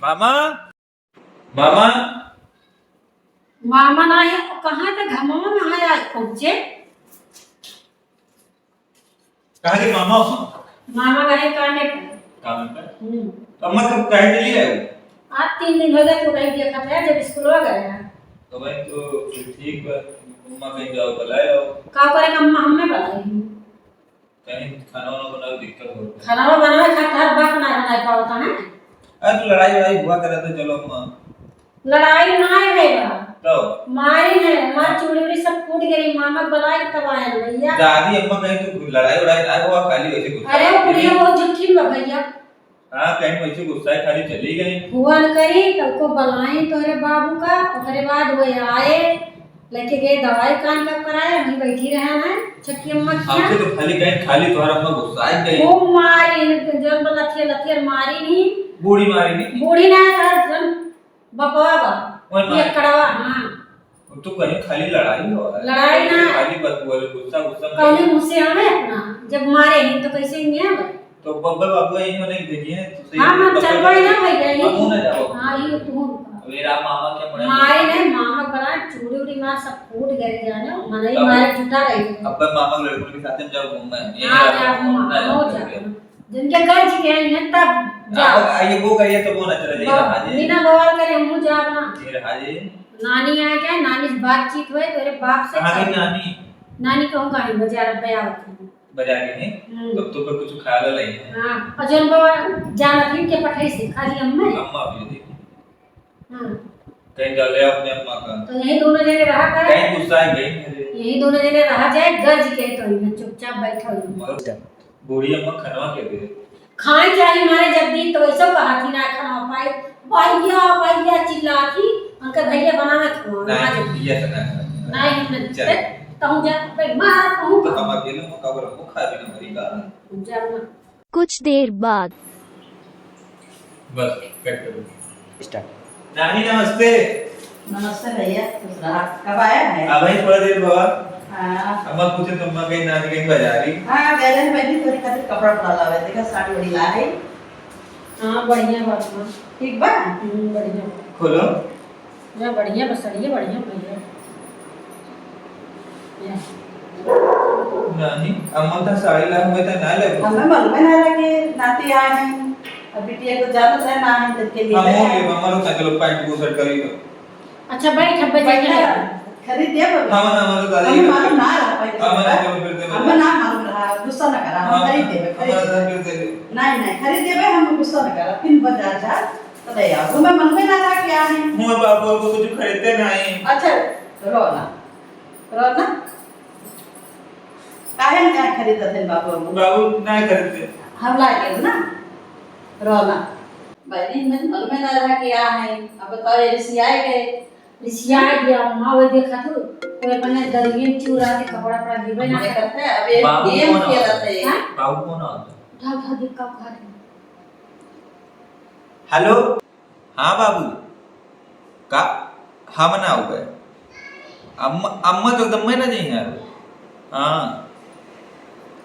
मामा मामा मामा ना है कहाँ तक घमामा में आया आज पहुँचे। कहाँ के मामा मामा गए काने पर। काम पर अम्मा कब कहे चली है आज 3 दिन हो गए तो कहीं देखा था जब स्कूल में गया तो भाई तो ठीक है अम्मा कहीं जाओ बुलाए आओ का करे अम्मा हमें बुलाई कहीं खाना वाना बनाओ दिक्कत हो खाना बनावे खाता हर बात ना बना पाता है। अरे तो लड़ाई हुआ करे तो चलो अम्मा लड़ाई ना है भैया तो मारी है मार चूड़ी सब फूट गई मामा बुलाई तब आया भैया दादी अम्मा कहीं तो लड़ाई ना हुआ खाली वैसे गुस्सा अरे वो बुढ़िया बहुत झूठी है भैया। हां कहीं वैसे गुस्सा है खाली चली गई हुआ न करी तब को बुलाई तोरे बाबू का उसके बाद वो आए लेके गए दवाई कान का कराया वहीं बैठी रहे हैं छठी अम्मा हमसे तो खाली तुम्हारा अम्मा गुस्सा आ गई वो मारी जन बला थे लथियर मारी नहीं बूढ़ी मारी नहीं बूढ़ी ना था जन बकवा ये कड़वा हां तो कहीं खाली लड़ाई हो लड़ाई ना खाली बकवास गुस्सा गुस्सा कहीं मुझसे हमें अपना जब मारे ही तो कैसे नहीं है तो बब्बा बाबू यही होने देखिए तो हां मैं चल गई ना भैया ये हम ना जाओ हां ये तू मेरा मामा क्या पड़ा मारे नहीं मामा बड़ा चूड़ी उड़ी मार सब फूट गए जाने मने ही मारे छुटा रही अब मामा लड़कों के साथ में जाओ घूमने ये हां जा हो जा जिनके घर जी के हैं तब जाओ आइए वो करिए तो वो ना चले जाइए हाजी बिना बवाल करे हम जाना फिर हाजी नानी आए क्या नानी से बातचीत हुए तेरे बाप से कहां गई नानी नानी कहूं कहीं बाजार बयावत बाजार के तब तो पर कुछ खा ले हां अजन बाबा जाना थी के पठाई से खाली अम्मा भी देखी हां कहीं जा ले अपने अम्मा का तो यही दोनों जने रहा कर कहीं गुस्सा है गई मेरे यही दोनों जने रहा जाए गज के तो ये चुपचाप बैठो बूढ़ी अम्मा खनवा के दे खाए चाहिए हमारे जल्दी तो ऐसा कहा थी ना खाना पाई भैया चिल्ला थी अंकल भैया बनावे नहीं ये सना नहीं हमने कहूं जा भाई मार कहूं तो हम अकेले में कवर को खा भी ना मरीगा जाना। कुछ देर बाद बस कट करो स्टार्ट नानी नमस्ते नमस्ते भैया कब आया है अब ही थोड़ा देर बाद हां अम्मा पूछे तुम कहीं नानी कहीं बाजारी हां गए थे बैठी थोड़ी खातिर कपड़ा पड़ा लावे देखा साड़ी बड़ी लाई हां बढ़िया बात है ठीक बा बढ़िया खोलो या बढ़िया बसड़िए बढ़िया भैया या नानी अम्मा का साड़ी ला हमें तो ना ले हमें मालूम है ना कि नाती आए हैं अब बिटिया को जानत है ना है तब के लिए हम हो गए हमारा तो चलो पैंट को सेट करी अच्छा बैठ अब बजाइए खरीद दिया बाबा हम ना हमारा दादी हमें मालूम ना रहा पहले हम ना चलो फिर दे हमें ना मालूम रहा गुस्सा न करा हम खरीद देबे हमारा दादी फिर दे नहीं खरीद देबे हम गुस्सा न करा फिर बाजार जा तो ले आओ हमें मन में ना रहा क्या है मुंह बाबू को कुछ खरीदते नहीं अच्छा रोना काहे ना खरीदते थे बाबू बाबू नहीं खरीदते हम लाए ना रोना भाई मन में ना रहा क्या है अब बताओ ऋषि आए गए रिसिया दिया मां वो देखा तो कोई अपने दरिये चूरा के कपड़ा पड़ा दिबे ना करते हैं अब ये गेम खेलते हैं बाबू कौन आता उठा दिक्का खा हेलो हाँ बाबू का हम ना हो गए अम्मा तो एकदम मैं ना जाइए यार हाँ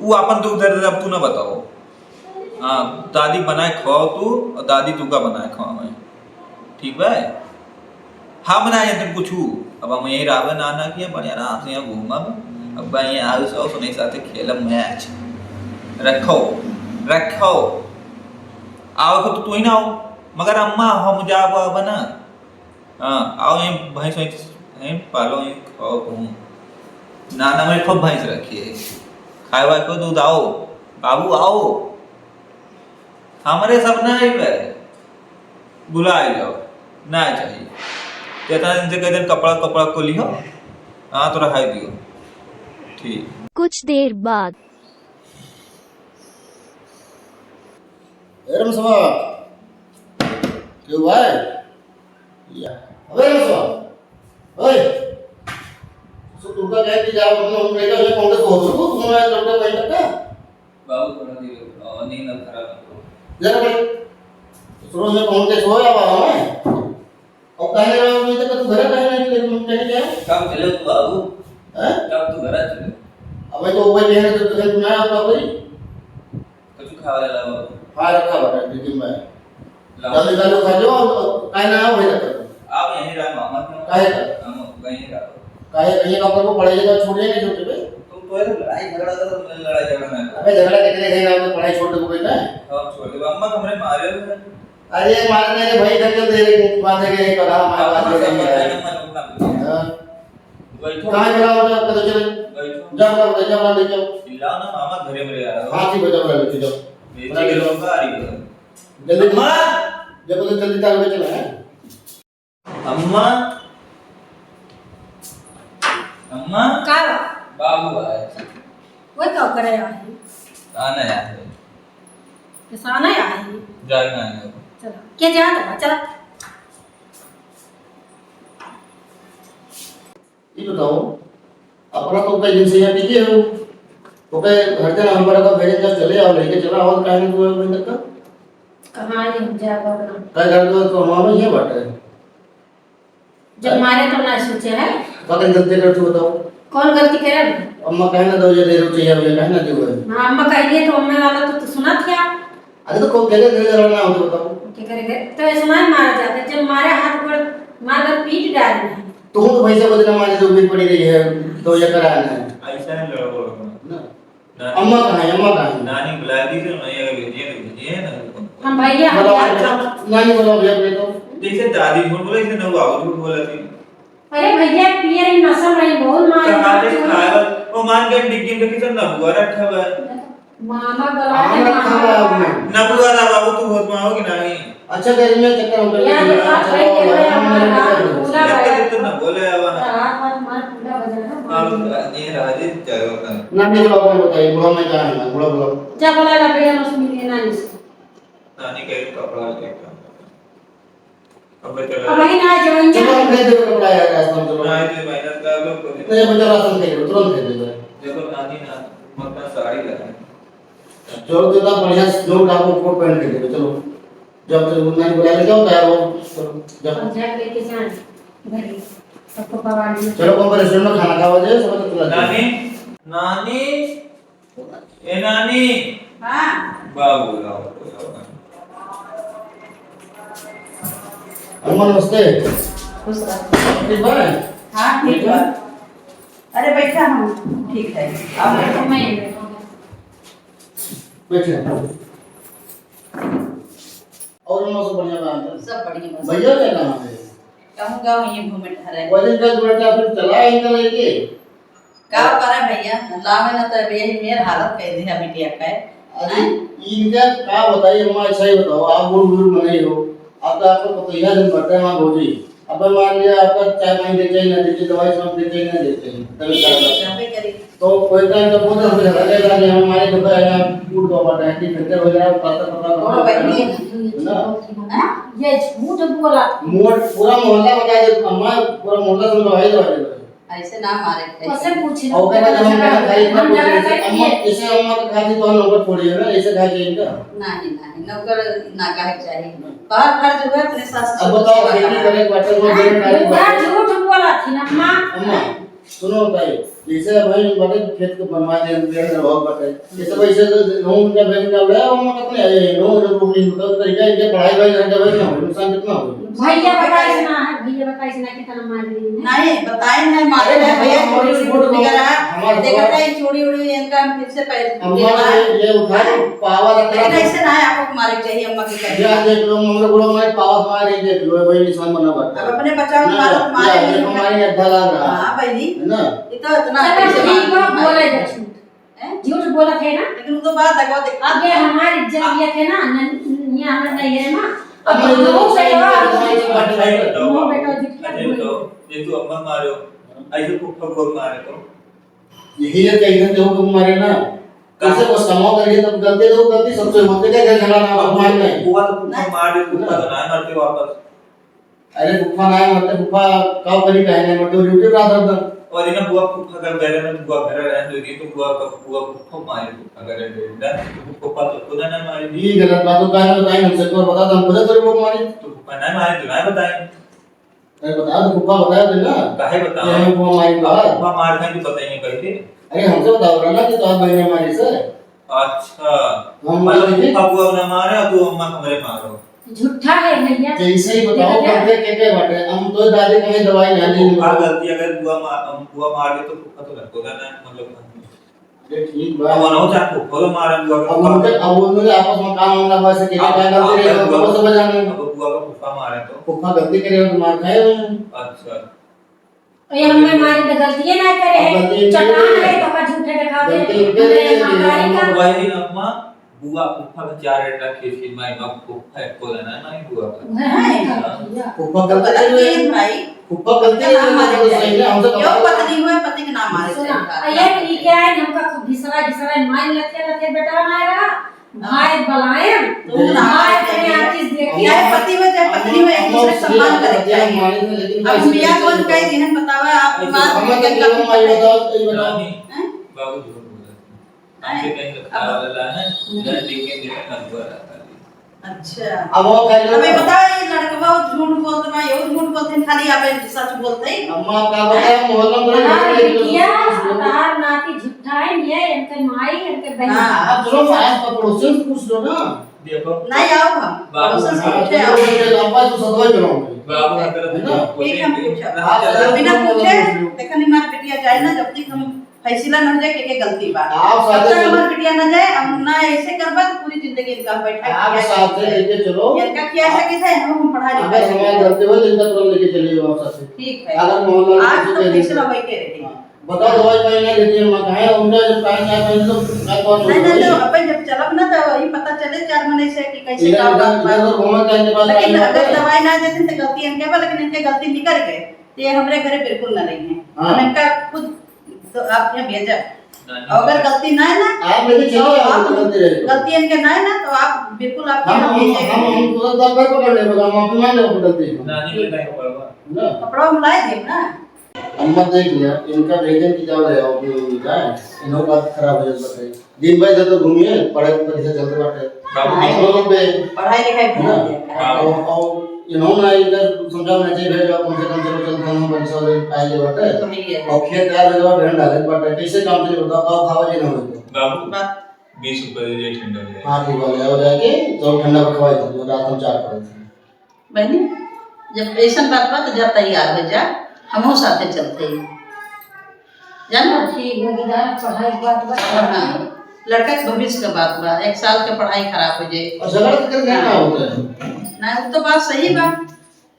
वो अपन तो उधर अब तू ना बताओ हाँ दादी बनाए खाओ तू और दादी तू का बनाए खाओ मैं ठीक है हाँ बनाए तुम कुछ अब हम यही रावे नाना किया बढ़िया आराम से यहाँ घूमा अब भाई यहाँ आओ सो सुने साथे खेलम मैच रखो आओ तो तू ही ना आओ मगर अम्मा हम जाओ बना हाँ आओ यहीं भैंस यहीं पालो यहीं खाओ तुम नाना मेरे खूब भैंस रखी है खाए वाए को दूध आओ बाबू आओ हमारे सपना ही पे बुला जाओ ना चाहिए कहता इनसे कहते कपड़ा को लियो हाँ तो रहा दियो ठीक कुछ देर बाद एरम सवा क्यों भाई या अबे सवा ओए सो तुमका कह के जाओ हम लेकर ले कांग्रेस हो तो तुम्हारा लड़का भाई तक बाबू थोड़ा देर नींद अब खराब जरा भाई सुनो मैं कांग्रेस होया बाबा मैं और कहने लगा मुझे तो तू घर कहने के लिए मुझे क्या कब चले तू बाबू हैं कब तू घर चले अबे तो ऊपर लेने तो तुझे मैं आता भाई कुछ खावा ला बाबू हाँ रखा बता दीदी मैं जल्दी कर लो खा लो और काहे ना वही तक आप यहीं रहो मामा क्यों काहे का हम वहीं रहो काहे कहीं नौकर को पढ़ाई तो छोड़ देंगे छोटे पे तुम तो ऐसे लड़ाई झगड़ा करो लड़ाई झगड़ा ना करो अबे झगड़ा कितने कहीं ना पढ़ाई छोड़ दो कोई ना हम छोड़ दे अम्मा हमने मारे हो अरे मारने के भाई घर चल दे बात है कि करा हमारे बात अम्मा है सब बताए ना मैं बैठो कहां चला हो तो चले बैठो जब ना लेके चिल्लाओ ना मामा घरे में यार हां ठीक है जब लेके जाओ मेरे के लोग आ रही है जल्दी अम्मा जब तो जल्दी तार में चला है अम्मा अम्मा का बाबू आए वो क्या करे आई आना यार किसान है आई जागना है चलो क्या जा रहा चला ये बताओ अपना तो कई दिन से यहाँ टिके हो तो कई हर दिन हमारा तो भेजे जब चले आओ लेके चला और काहे नहीं हुआ अभी तक कहाँ ही हम जा पाना कई घर तो हमारा ये बात है जब मारे तो ना सोचे है पकड़ गलती कर तू बताओ कौन गलती करे अम्मा कहे ना दो ये दे रही चाहिए मुझे कहे ना दे वो हाँ अम्मा कह दिए तो अम्मा वाला तो सुना था अरे तो को कहते दे जरा ना हो तो बताओ क्या करेंगे तो ऐसा ना मारा जाता है जब मारे हाथ गोड़ मार कर पीट डालना है तुम तो पैसे को देना माने तो उम्मीद पड़ी रही है तो ये कराना है ऐसा नहीं लड़ो अम्मा कहाँ है अम्मा कहाँ है नानी बुला दी थी मैं भेजिए ना हम भैया हम नानी बोलो भैया बोले तो जैसे दादी झूठ बोले ऐसे नौ बाबू झूठ बोला थी अरे भैया पियर ही नसम रही बहुत कहाते मार खाए वो मान के डिग्गी में कितना नबुआ रखा हुआ है मामा गला आम रखा हुआ है उसमें नबुआ ना बाबू तू बहुत माओ कि नहीं अच्छा गर्मी में चक्कर हम कर यार बात भाई के भाई हमारा पूरा यार तो ना बोले आवा ना रात रात मार पूरा बजाना आप ये राजे चलो का नानी बोलो आपने बताइए बुढ़ा में कहाँ है बुढ़ा बोलो जा बोला ला भैया मौसम मिली नानी से नानी के कपड़ा लेके अब चलो अब वही ना जवन चलो हम भेज देंगे कपड़ा यार रास्ते में चलो ना ये मेहनत कर लो इतने बजे रास्ते में भेज दो तुरंत भेज देंगे देखो नानी ना मत साड़ी लगा चलो तो इतना बढ़िया लोग आपको कोट पहन के देंगे चलो जब तक नानी बुला ले जाओ तैयार हो जब अब जा लेके जाए घर सबको पवाड़ी चलो कौन रेस्टोरेंट में खाना खावा जाए सब चला नानी नानी ए नानी हाँ बाबू लाओ अम्मा नमस्ते खुश रहो ठीक है हाँ ठीक है अरे बैठा हूँ ठीक है आप तो मैं बैठे और अम्मा सब बढ़िया बात है सब बढ़िया बस भैया क्या नाम है कहूँगा वहीं घूमे ठहरे वजन का बेटा फिर चला इनका लेके का करे भैया लावे ना तो भैया मेरे हालत कह दी है बिटिया का अरे इनका क्या बताइए अम्मा ऐसा ही बताओ आप बुढ़ बुढ़ नहीं हो आपका आपको पता ही है दिन भरते हैं भौजी अब मान लिया आपका चाय पानी देते ही ना देते दवाई सब देते ही ना देते तभी जाबे करी तो कोई टाइम तो बहुत हम झगड़ा लेगा नहीं हमारे तो है फूड को बटा है कि फिर हो जाए पता और पता बैठी ना ये झूठ बोला मोट पूरा मोहल्ला बता दे अम्मा पूरा मोहल्ला तुम दवाई दवा दे ऐसे ना मारे कैसे पूछ और कहना जब हम कहना खाई इतना हम जगह पूछ अम्मा इसे अम्मा का खाती तो नंबर थोड़ी है ना ऐसे खा के इनका नहीं नहीं नौकर ना कहे चाहिए बाहर खर्च हुए अपने सास अब बताओ खेती करे क्वार्टर में देने वाली पूरा बात झूठ बोला थी ना मां अम्मा सुनो भाई जैसे भाई बड़े खेत को बनवा दे देर रहो बटे जैसे वैसे नो उनका बैंक का ले अम्मा कितने आए नो जब रूपी मतलब तरीका इनके पढ़ाई भाई घर का भाई ना नुकसान कितना हो भैया बताइए ना है भैया बताइए ना कितना मार दी नहीं बताए नहीं मारे है भैया चोरी उड़ी निकला देखा था चोरी उड़ी इनका हम फिर से अम्मा ये उठा पावा रखा लेकिन ऐसे ना है आपको मारे चाहिए अम्मा की कहे या देख लो हम लोग हमारे पावा हमारे देख लो वही निशान बना अब पड़ता अपने बचाओ मारो मारे है हमारी अड्डा लग रहा हां बहनी है ना ये तो इतना चलो ठीक है बोले हैं झूठ बोला थे ना लेकिन वो तो बात देखो देखा अब ये हमारी इज्जत दिया थे ना यहाँ हमें नहीं है ना अब हमारी इज्जत वो नहीं है, बेटा हमारी इज्जत बढ़ रही है। वो बेटा जितना अजय बताओ ये तू अम्मा मारो ऐसे फुफ्फा को मारे तो यही है कहीं ना कहीं तुम मारे ना कैसे को समाओ करिए तब गलती सबसे होते क्या झगड़ा ना अपमान नहीं हुआ तो फुफ्फा मार दे फुफ्फा तो ना मारते वापस अरे फुफा ना मतलब फुफा का करी कहने मतलब ड्यूटी रात रात और इन्हें बुआ फुफ्फा कर गए ना बुआ घर रहने दो ये तो बुआ का बुआ फुफ्फा मारे फुफ्फा कर दे ना फुफ्फा तो खुद ना मारे ये गलत बातों का ना बताएं हमसे तो बता दो हम खुद तेरे को मारे तो फुफ्फा ना मारे तो ना बताएं अरे बता दो फुफा बताया तो ना काहे ये बताओ हम को मारी बात फुफ्फा मार खाए तो बताएंगे कैसे अरे हमसे बताओ ना कि तो आप बहने हमारी से अच्छा हम मतलब मारे फुफ्फा बुआ ना मारे और तू अम्मा को मेरे मारो झूठा है भैया। तो ऐसे ही बताओ करते के बाटे हम तो दादी कहीं दवाई नहीं ली। आ गलती अगर बुआ मार दे तो फुफा तो लगता ना मतलब ये ठीक बात। अब ना चाकू फॉलो मारन बुआ अब उनके आपस में काम होना वैसे के क्या गलती करे तो समझ आने। अब बुआ का फुफा मारे तो फुफा गलती करे तो मार खाए। अच्छा ये हमें मारी तो गलती है ना करे चट्टान है तो का झूठे दिखा दे हमारी का वही ना अम्मा बुआ फुफा का चार रेटा खींच माई मां फुफा है को ना नहीं बुआ का फुफा गलती गलती है भाई। फुफा गलती है तो सही है हमसे क्यों पत्नी हुए पति के नाम मारे सुना ये ठीक है हमका खुद घिसरा मार लते बेटा मारा भाई बलाए तुम ना भाई तेरे आंखिस देखी चाहे पति हो चाहे पत्नी हो एक दूसरे का सम्मान करे चाहिए। अब मियां को कई दिन बतावा आप बात हमें में तो बताओ ये बताओ नानी बाबू झूठ बोल रहा है आपके कहीं खा वाला है ना देखे देखे ना बुआ रहा अच्छा अब वो कह लो हमें बताओ ये लड़का झूठ बोलते हैं ये झूठ बोलते हैं खाली आप सच बोलते हैं। अम्मा का बताया मोहल्ला में किया तार नाती झूठा है ये इनके माई इनके बहन हां आप चलो आस पड़ोसियों से पूछ लो ना। देखो नहीं आओ हम पड़ोसन से पूछे आओ अब्बा तो सदवा करोगे बाबू का तरफ ठीक है हम पूछा बिना पूछे देखा नहीं मार बिटिया जाए ना जब तक हम फैसला न जाए के गलती बात आप साथ जब तक हमार बिटिया न जाए हम ना ऐसे करबा तो पूरी जिंदगी इनका बैठा आप साथ लेके चलो इनका किया सके थे हम पढ़ा अगर लिखा हमारा गलती हो इनका तुरंत लेके चलिए आप साथ से। ठीक है अगर मोहल्ला आज तो फैसला वही के रही बताओ दवाई पानी नहीं देती है मां है उनका जब पानी नहीं पानी तो मैं तो नहीं अपन जब चलब ना तो वही पता चले 4 महीने से कि कैसे इधर काम बात इधर घूमा के पास लेकिन अगर दवाई ना देते तो गलती इनके पर लेकिन इनके गलती निकल गए तो ये हमरे घरे बिल्कुल न रही है हम इनका खुद तो आप यहाँ भेजा अगर गलती ना है ना आप लेके चलिए आप गलती रहे गलती इनके ना है ना तो आप बिल्कुल आप यहाँ हम भेजेंगे तुरंत दर पर पकड़ लेंगे हम अपनी मान लो गलती नानी ले नहीं होगा ना। कपड़ा हम लाए थे ना अम्मा देख लिया इनका भेजन की जाओ रहे हो अपनी जाए इन्हों बात खराब हो जाता है दिन भर इधर तो घूमिए पढ़ाई पर ध्यान चलते बाटे बाबू हम लोग पे पढ़ाई लिखाई ना बहुत और इन्होंने इधर समझाओ नहीं चाहिए भेजो कम से कम चलो चल खाना पैसा दे आए बाटे तो नहीं है और खेत तैयार हो जाओ भेड़ डाले बाटे कैसे काम चले बताओ गाँव खावा जी ना हो तो बाबू बात 20 रुपए दे दिए ठंडा हो जाए हाँ ठीक वाले हो जाएगी तो ठंडा पर खवाई थी रात हम 4 पड़े थे बहनी जब ऐसा बात बात तो जब तैयार हो जा हम साथे चलते हैं जानो ठीक भागीदार पढ़ाई बात हाँ, लड़का के भविष्य का बात बा 1 साल के पढ़ाई खराब हो जाए और झगड़ा तो करना ना होता है ना वो तो बात सही बा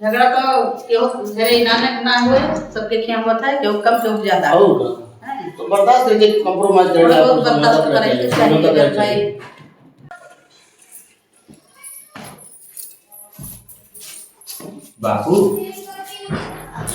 झगड़ा तो केहू घरे नानक ना हुए सबके क्या होता है केहू कम केहू ज्यादा और का हैं? तो बर्दाश्त करके कंप्रोमाइज थोड़ा करना बहुत बर्दाश्त करेंगे चाहिए अगर भाई बाबू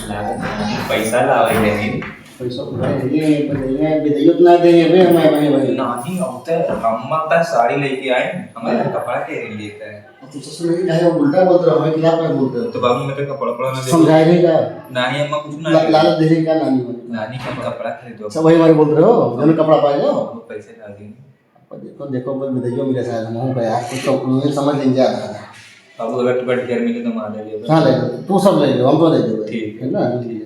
लागत पैसा लावे नहीं पैसा तो ये बताइए विदेयत ना देंगे बे हमें भाई नानी होता है अम्मा का साड़ी लेके आए हमारे कपड़ा के लेते हैं तो ससुर नहीं कहे उल्टा बोलते रहो हमें खिलाफ में बोलते हो तो बाबू मैं तो कपड़ा पड़ा ना दे समझाए नहीं का नानी अम्मा कुछ ना लालच देने का नानी बोली नानी का कपड़ा खरीदो सब वही हमारे बोल रहे हो मैंने कपड़ा पाए जाओ वो पैसे ला देंगे देखो देखो बस विदेयत मिले शायद हम हूं यार कुछ तो मुझे समझ नहीं आ रहा है बाबू अगर टुकड़ घर में तो मान ले कहां ले तू सब ले लो हम तो दे दो ठीक है ना ठीक